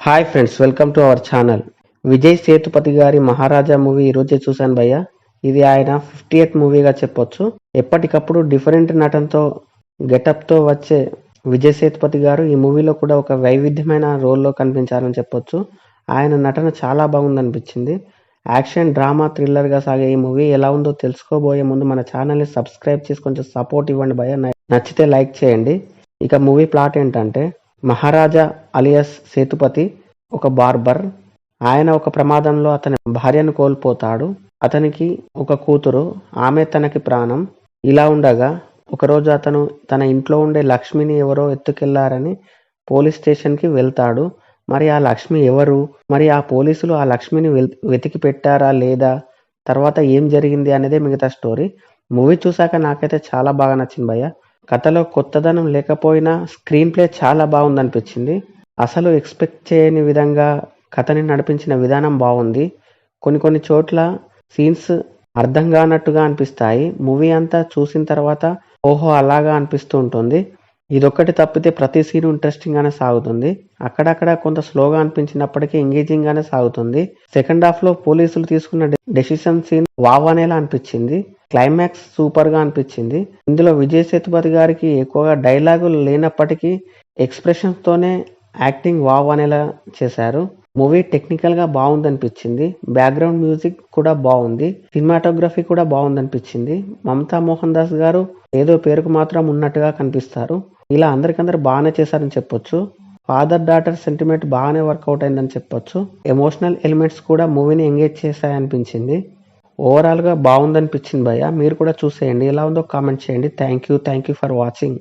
Hi friends, welcome to our channel. Vijay Sethupathi గారి మహారాజా movie ఈరోజే చూశాను భయ్య. ఇది ఆయన 50th మూవీగా చెప్పొచ్చు. ఎప్పటికప్పుడు డిఫరెంట్ నటనతో గెటప్తో వచ్చే విజయ్ సేతుపతి గారు ఈ మూవీలో కూడా ఒక వైవిధ్యమైన రోల్లో కనిపించారని చెప్పొచ్చు. ఆయన నటన చాలా బాగుందనిపించింది. యాక్షన్, డ్రామా, థ్రిల్లర్గా సాగే ఈ మూవీ ఎలా ఉందో తెలుసుకోబోయే ముందు మన ఛానల్ని సబ్స్క్రైబ్ చేసి కొంచెం సపోర్ట్ ఇవ్వండి భయ్య. నచ్చితే లైక్ చేయండి. ఇక మూవీ ప్లాట్ ఏంటంటే, మహారాజా అలియాస్ సేతుపతి ఒక బార్బర్. ఆయన ఒక ప్రమాదంలో అతని భార్యను కోల్పోతాడు. అతనికి ఒక కూతురు, ఆమె తనకి ప్రాణం. ఇలా ఉండగా ఒకరోజు అతను తన ఇంట్లో ఉండే లక్ష్మిని ఎవరో ఎత్తుకెళ్లారని పోలీస్ స్టేషన్కి వెళ్తాడు. మరి ఆ లక్ష్మి ఎవరు, మరి ఆ పోలీసులు ఆ లక్ష్మిని వెతికి పెట్టారా లేదా, తర్వాత ఏం జరిగింది అనేదే మిగతా స్టోరీ. మూవీ చూశాక నాకైతే చాలా బాగా నచ్చింది భయ్య. కథలో కొత్తదనం లేకపోయినా స్క్రీన్ ప్లే చాలా బాగుందనిపించింది. అసలు ఎక్స్పెక్ట్ చేయని విధంగా కథని నడిపించిన విధానం బాగుంది. కొన్ని చోట్ల సీన్స్ అర్థం కానట్టుగా అనిపిస్తాయి. మూవీ అంతా చూసిన తర్వాత ఓహో అలాగా అనిపిస్తూ ఉంటుంది. ఇదొక్కటి తప్పితే ప్రతి సీన్ ఇంట్రెస్టింగ్ గానే సాగుతుంది. అక్కడక్కడ కొంత స్లోగా అనిపించినప్పటికీ ఎంగేజింగ్ గానే సాగుతుంది. సెకండ్ హాఫ్ లో పోలీసులు తీసుకున్న డెసిషన్ సీన్ వావ్ అనేలా అనిపించింది. క్లైమాక్స్ సూపర్ గా అనిపించింది. ఇందులో విజయ్ సేతుపతి గారికి ఎక్కువగా డైలాగులు లేనప్పటికీ ఎక్స్ప్రెషన్స్ తోనే యాక్టింగ్ వావ్ అనేలా చేశారు. మూవీ టెక్నికల్ గా బాగుందనిపించింది. బ్యాక్గ్రౌండ్ మ్యూజిక్ కూడా బాగుంది. సినిమాటోగ్రఫీ కూడా బాగుందనిపించింది. మమతా మోహన్ దాస్ గారు ఏదో పేరుకు మాత్రం ఉన్నట్టుగా కనిపిస్తారు. ఇలా అందరికందరు బాగానే చేశారని చెప్పొచ్చు. ఫాదర్ డాటర్ సెంటిమెంట్ బాగానే వర్కౌట్ అయిందని చెప్పొచ్చు. ఎమోషనల్ ఎలిమెంట్స్ కూడా మూవీని ఎంగేజ్ చేశాయనిపించింది. ఓవరాల్ గా బాగుందనిపించింది భయ్య. మీరు కూడా చూసేయండి. ఎలా ఉందో కామెంట్ చేయండి. Thank you for watching.